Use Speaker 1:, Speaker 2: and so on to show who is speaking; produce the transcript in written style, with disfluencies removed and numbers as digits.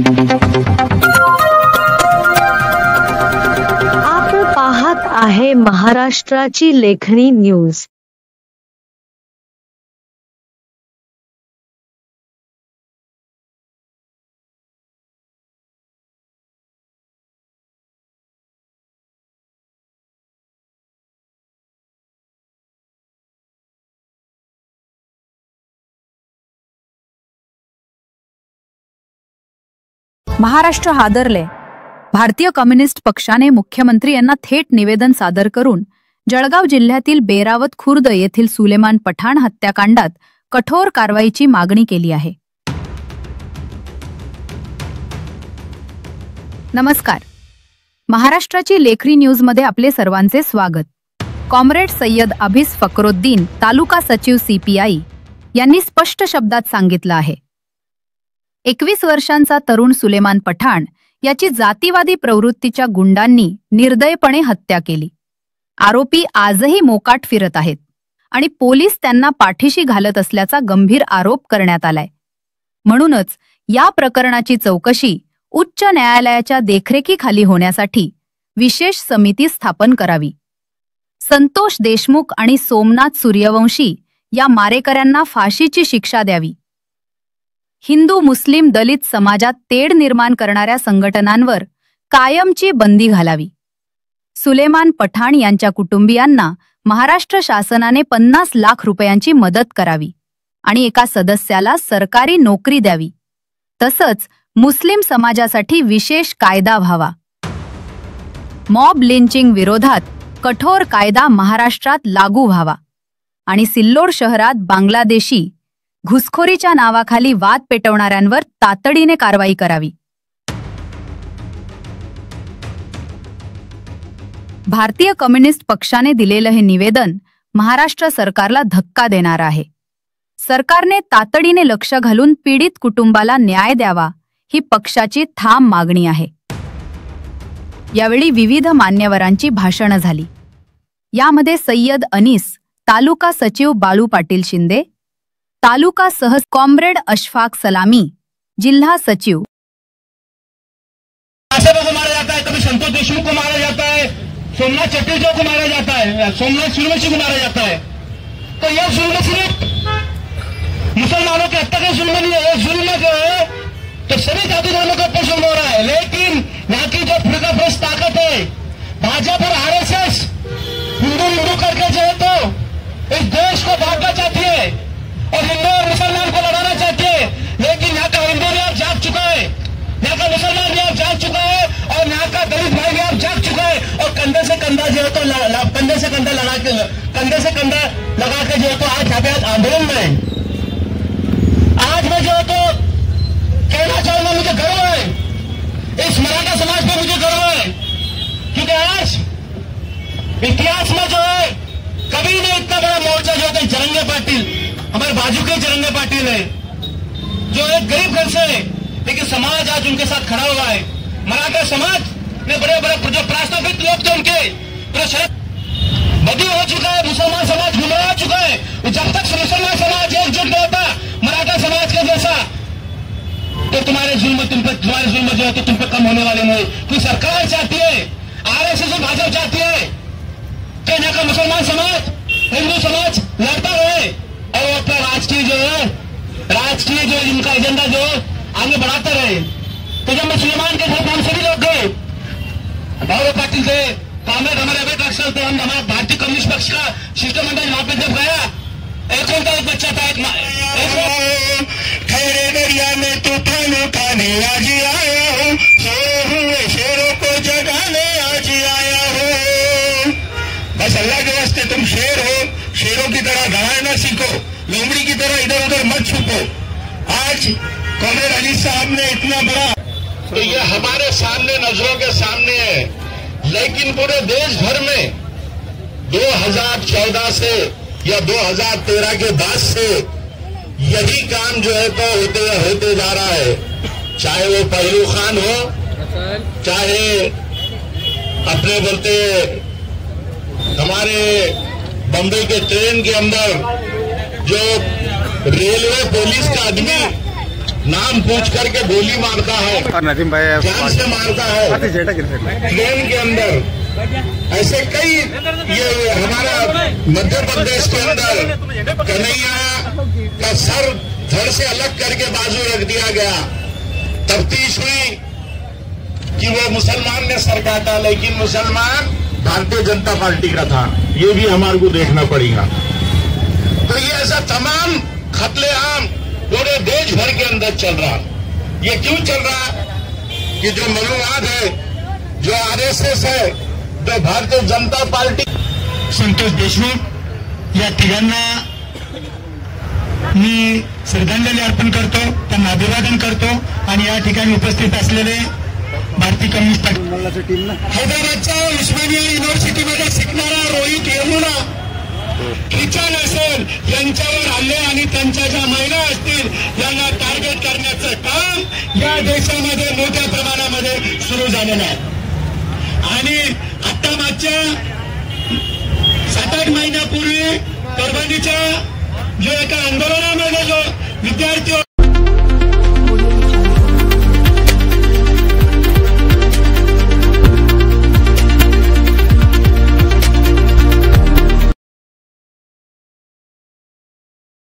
Speaker 1: आपण पाहत आहे महाराष्ट्राची लेखणी न्यूज।
Speaker 2: महाराष्ट्र हादरले। भारतीय कम्युनिस्ट पक्षाने मुख्यमंत्री यांना थेट निवेदन सादर करून जळगाव जिल्ह्यातील बेरावत खुर्द येथील सुलेमान पठाण हत्याकांडात कठोर कारवाईची मागणी केली आहे। नमस्कार, महाराष्ट्राची लेखणी न्यूजमध्ये आपले सर्वांचे स्वागत। कॉम्रेड सय्यद अभिस फकरुद्दीन, तालुका सचिव CPI यांनी स्पष्ट शब्दात सांगितलं आहे, 21 वर्षांचा तरुण सुलेमान पठाण याची जातीवादी प्रवृत्तीच्या गुंडांनी निर्दयपणे हत्या केली। आरोपी आजही मोकाट फिरत आहेत आणि पोलीस त्यांना पाठीशी घालत असल्याचा गंभीर आरोप करण्यात आलाय। म्हणूनच या प्रकरणाची चौकशी उच्च न्यायालयाच्या देखरेखीखाली होण्यासाठी विशेष समिती स्थापन करावी। संतोष देशमुख आणि सोमनाथ सूर्यवंशी या मारेकऱ्यांना फाशीची शिक्षा द्यावी। हिंदू मुस्लिम दलित समाजात तेढ निर्माण करणाऱ्या संघटनांवर कायमची बंदी घालावी। सुलेमान पठाण यांच्या कुटुंबियांना महाराष्ट्र शासनाने 50 लाख रुपयांची मदत करावी आणि एका सदस्याला सरकारी नोकरी द्यावी। तसंच मुस्लिम समाजासाठी विशेष कायदा व्हावा। मॉब लिंचिंग विरोधात कठोर कायदा महाराष्ट्रात लागू व्हावा आणि सिल्लोड शहरात बांगलादेशी घुसखोरीच्या नावाखाली वाद पेटवणाऱ्यांवर तातडीने कारवाई करावी। भारतीय कम्युनिस्ट पक्षाने दिलेलं हे निवेदन महाराष्ट्र सरकारला धक्का देणार आहे। सरकारने तातडीने लक्ष घालून पीडित कुटुंबाला न्याय द्यावा ही पक्षाची ठाम मागणी आहे। यावेळी विविध मान्यवरांची भाषणं झाली। यामध्ये सय्यद अनीस, तालुका सचिव बाळू पाटील शिंदे, तालुका सह कॉम्रेड अशफाक सलामी, जिल्हा सचिव
Speaker 3: को मारा जाता है, कभी संतोष देशमुख को मारा जाता है, सोमनाथ चटर्जी को मारा जाता है, सोमनाथ सूर्यवंशी को मारा जाता है। तो यह जुल्म सिर्फ मुसलमानों की हत्या का जुल्म नहीं है, यह जुल्म जो है तो सभी जाति धर्मों का ऊपर जुल्म हो रहा है। लेकिन यहाँ की जो फिरकाप्रस्त ताकत है, भाजपा और RSS हिंदू करके जो है तो इस देश को बांटना चाहती है और हिंदू और मुसलमान को लड़ाना चाहती है। लेकिन यहाँ का हिंदू भी अब जाग चुका है, यहाँ का मुसलमान भी अब जाग चुका है और यहाँ का दलित भाई भी अब जाग चुका है और कंधे से कंधा जो है तो कंधे से कंधा लगा के जो है तो आज यहाँ पे आंदोलन में आज मैं जो है तो कहना चाहूंगा, मुझे गर्व है, इस मराठा समाज पर मुझे गर्व है, क्योंकि आज इतिहास में जो है कभी नहीं इतना बड़ा मोर्चा जो है जरंगे पाटिल, हमारे बाजू के जरंगे पाटिल है, जो एक गरीब घर से है लेकिन समाज आज उनके साथ खड़ा हुआ है। मराठा समाज ने बड़े बड़े जो प्रास्ताविक लोग थे उनके बदी हो चुका है, मुसलमान समाज गुमराह हो चुका है। जब तक मुसलमान समाज एकजुट नहीं होता मराठा समाज के जैसा, तो तुम्हारे जुल्म जो है तो तुम पे कम होने वाले नहीं। कोई सरकार चाहती है, RSS और भाजपा चाहती है कि यहाँ का मुसलमान समाज हिंदू समाज लड़ता रहे और वो अपना राजकीय जो इनका एजेंडा जो आगे बढ़ाते रहे। तो जब मैं सुलेमान के साथ हम सभी लोग गए, बाळू पाटील थे, कामरेड हमारे अभय टाकसाल थे, हम हमारा भारतीय कम्युनिस्ट पक्ष का शिष्टमंडल वहां पे जब गया, एक बच्चा था,
Speaker 4: खैरे दरिया में तूफान उठाने आज आया हूँ, शेरों को जगाने आज आया हूँ। बस अल्लाह के वास्ते तुम शेर हो, शेरों की तरह दहाड़ना सीखो, लोमड़ी की तरह इधर उधर मत छुपो। आज कॉम्रेड अली साहब ने इतना बड़ा, तो ये हमारे सामने नजरों के सामने है, लेकिन पूरे देश भर में 2014 से या 2013 के बाद से यही काम जो है तो होते जा रहा है। चाहे वो पहलू खान हो, चाहे अपने बोलते हमारे बम्बई के ट्रेन के अंदर जो रेलवे पुलिस का आदमी नाम पूछ करके गोली मारता है
Speaker 5: और नदीम भाई
Speaker 4: जान से मारता है ट्रेन के अंदर। ऐसे कई ये हमारा मध्य प्रदेश के अंदर कन्हैया का सर धड़ से अलग करके बाजू रख दिया गया। तफ्तीश हुई कि वो मुसलमान ने सर काटा, लेकिन मुसलमान भारतीय जनता पार्टी का था। ये भी हमारे को देखना पड़ेगा। तो ये ऐसा तमाम कत्लेआम पूरे देश भर के अंदर चल रहा। ये क्यों चल रहा कि जो मनुवाद है, जो आरएसएस है, जो भारतीय जनता पार्टी।
Speaker 3: संतोष देशमुख या तिघांना मी श्रद्धांजली अर्पण करतो, त्यांना अभिवादन करतो आणि या ठिकाणी उपस्थित असलेले भारतीय कम्युनिस्ट पार्टी हैदराबादच्या उस्मानिया युनिव्हर्सिटीमध्ये शिकणारा रोहित यमुना, किचन असेल यांच्यावर हल्ले आणि त्यांच्या ज्या महिला असतील यांना टार्गेट करण्याचं काम या देशामध्ये मोठ्या प्रमाणामध्ये सुरू झालेलं आहे। आणि आता मागच्या 7-8 महिन्यापूर्वी परभणीच्या जो एका आंदोलनामध्ये जो विद्यार्थी